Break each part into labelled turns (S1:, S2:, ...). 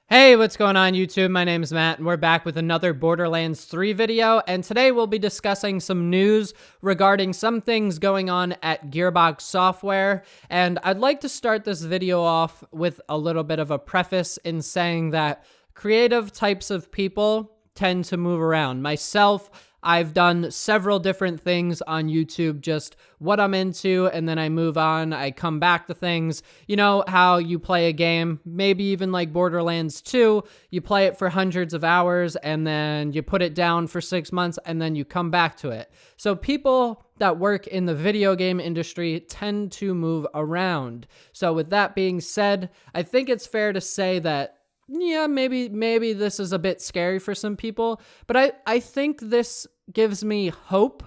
S1: Hey, what's going on YouTube? My name is Matt and we're back with another Borderlands 3 video, and today we'll be discussing some news regarding some things going on at Gearbox Software. And I'd like to start this video off with a little bit of a preface in saying that creative types of people tend to move around. Myself, I've done several different things on YouTube, just what I'm into, and then I move on, I come back to things. You know how you play a game, maybe even like Borderlands 2, you play it for hundreds of hours, and then you put it down for 6 months, and then you come back to it. So people that work in the video game industry tend to move around. So with that being said, I think it's fair to say that yeah, maybe this is a bit scary for some people, but I think this gives me hope,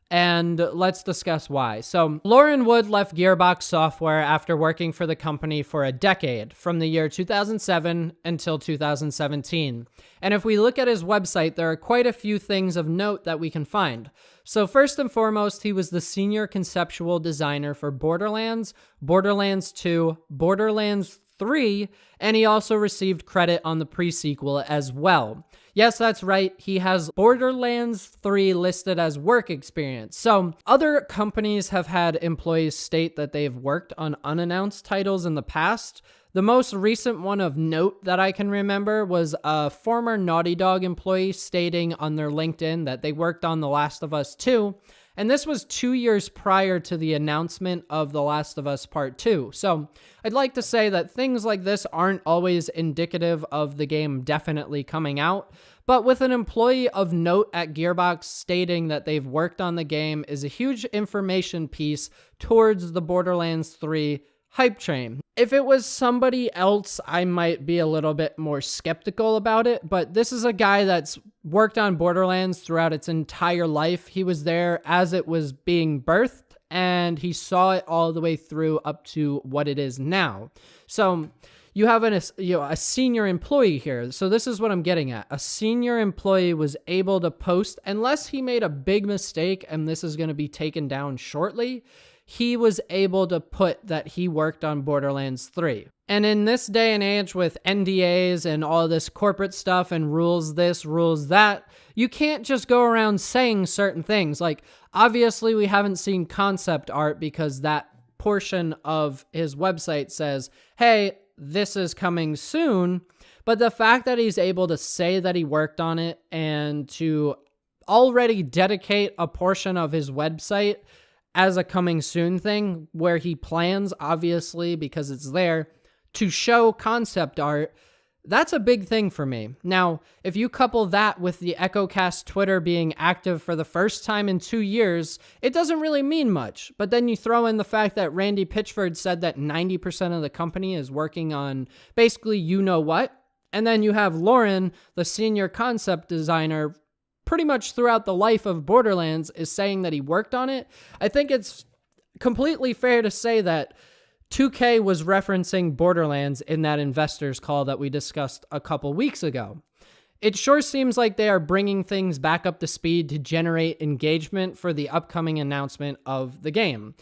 S1: and let's discuss why. So Lauren Wood left Gearbox Software after working for the company for a decade, from the year 2007 until 2017. And if we look at his website, there are quite a few things of note that we can find. So first and foremost, he was the senior conceptual designer for Borderlands, Borderlands 2, Borderlands 3, and he also received credit on the pre-sequel as well. Yes, that's right, he has Borderlands 3 listed as work experience. So other companies have had employees state that they've worked on unannounced titles in the past. The most recent one of note that I can remember was a former Naughty Dog employee stating on their LinkedIn that they worked on The Last of Us 2, and this was 2 years prior to the announcement of The Last of Us Part 2. So I'd like to say that things like this aren't always indicative of the game definitely coming out, but with an employee of note at Gearbox stating that they've worked on the game is a huge information piece towards the Borderlands 3 hype train. If it was somebody else, I might be a little bit more skeptical about it, but this is a guy that's worked on Borderlands throughout its entire life. He was there as it was being birthed, and he saw it all the way through up to what it is now. So you have a senior employee here. So this is what I'm getting at. A senior employee was able to post, unless he made a big mistake, and this is going to be taken down shortly, he was able to put that he worked on Borderlands 3. And in this day and age with NDAs and all this corporate stuff and rules this, rules that, you can't just go around saying certain things. Like, obviously we haven't seen concept art because that portion of his website says, hey, this is coming soon. But the fact that he's able to say that he worked on it and to already dedicate a portion of his website as a coming soon thing, where he plans, obviously, because it's there, to show concept art, that's a big thing for me. Now, if you couple that with the EchoCast Twitter being active for the first time in 2 years, it doesn't really mean much. But then you throw in the fact that Randy Pitchford said that 90% of the company is working on basically you-know-what, and then you have Lauren, the senior concept designer, pretty much throughout the life of Borderlands, is saying that he worked on it. I think it's completely fair to say that 2K was referencing Borderlands in that investors call that we discussed a couple weeks ago. It sure seems like they are bringing things back up to speed to generate engagement for the upcoming announcement of the game.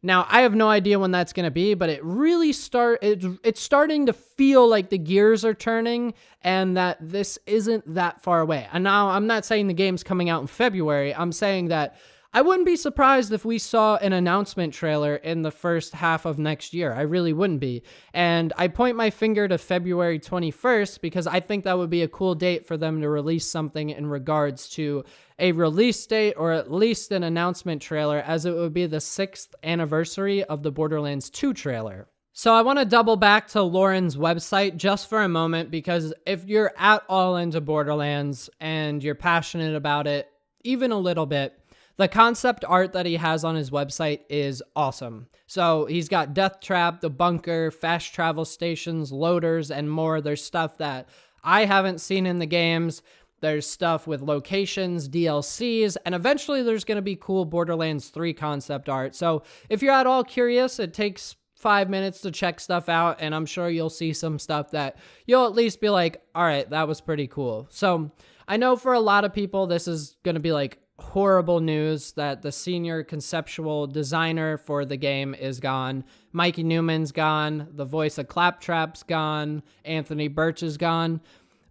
S1: Now, I have no idea when that's going to be, but it really it's starting to feel like the gears are turning and that this isn't that far away. And now I'm not saying the game's coming out in February. I'm saying that I wouldn't be surprised if we saw an announcement trailer in the first half of next year. I really wouldn't be. And I point my finger to February 21st because I think that would be a cool date for them to release something in regards to a release date or at least an announcement trailer, as it would be the 6th anniversary of the Borderlands 2 trailer. So I want to double back to Lauren's website just for a moment, because if you're at all into Borderlands and you're passionate about it, even a little bit, the concept art that he has on his website is awesome. So he's got Death Trap, the bunker, fast travel stations, loaders, and more. There's stuff that I haven't seen in the games. There's stuff with locations, DLCs, and eventually there's going to be cool Borderlands 3 concept art. So if you're at all curious, it takes 5 minutes to check stuff out, and I'm sure you'll see some stuff that you'll at least be like, all right, that was pretty cool. So I know for a lot of people, this is going to be like, horrible news that the senior conceptual designer for the game is gone. Mikey Newman's gone. The voice of Claptrap's gone. Anthony Birch is gone.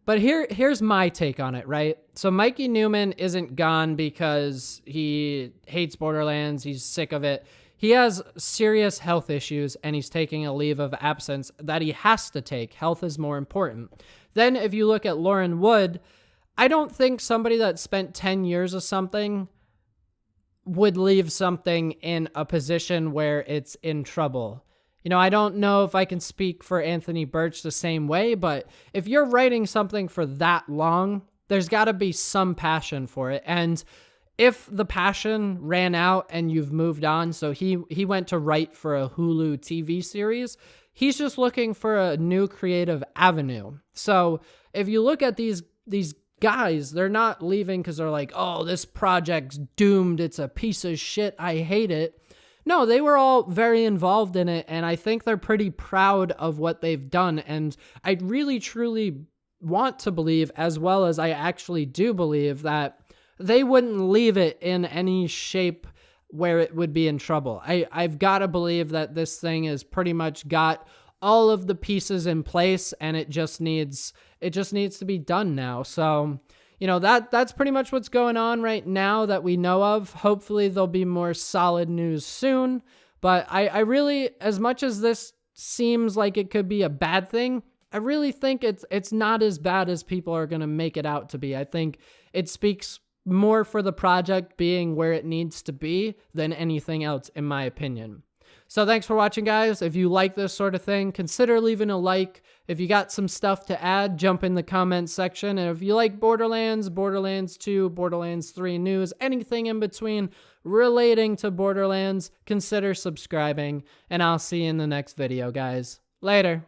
S1: But here's my take on it, right? So Mikey Newman isn't gone because he hates Borderlands. He's sick of it. He has serious health issues and he's taking a leave of absence that he has to take. Health is more important. Then if you look at Lauren Wood, I don't think somebody that spent 10 years of something would leave something in a position where it's in trouble. You know, I don't know if I can speak for Anthony Birch the same way, but if you're writing something for that long, there's got to be some passion for it. And if the passion ran out and you've moved on, so he went to write for a Hulu TV series, he's just looking for a new creative avenue. So if you look at these guys, they're not leaving because they're like, oh, this project's doomed. It's a piece of shit. I hate it. No, they were all very involved in it, and I think they're pretty proud of what they've done, and I really, truly want to believe, as well as I actually do believe, that they wouldn't leave it in any shape where it would be in trouble. I've got to believe that this thing has pretty much got all of the pieces in place, and it just needs to be done now. So, you know, that's pretty much what's going on right now that we know of. Hopefully there'll be more solid news soon. But I really, as much as this seems like it could be a bad thing, I really think it's not as bad as people are going to make it out to be. I think it speaks more for the project being where it needs to be than anything else, in my opinion. So thanks for watching, guys. If you like this sort of thing, consider leaving a like. If you got some stuff to add, jump in the comments section. And if you like Borderlands, Borderlands 2, Borderlands 3 news, anything in between relating to Borderlands, consider subscribing. And I'll see you in the next video, guys. Later.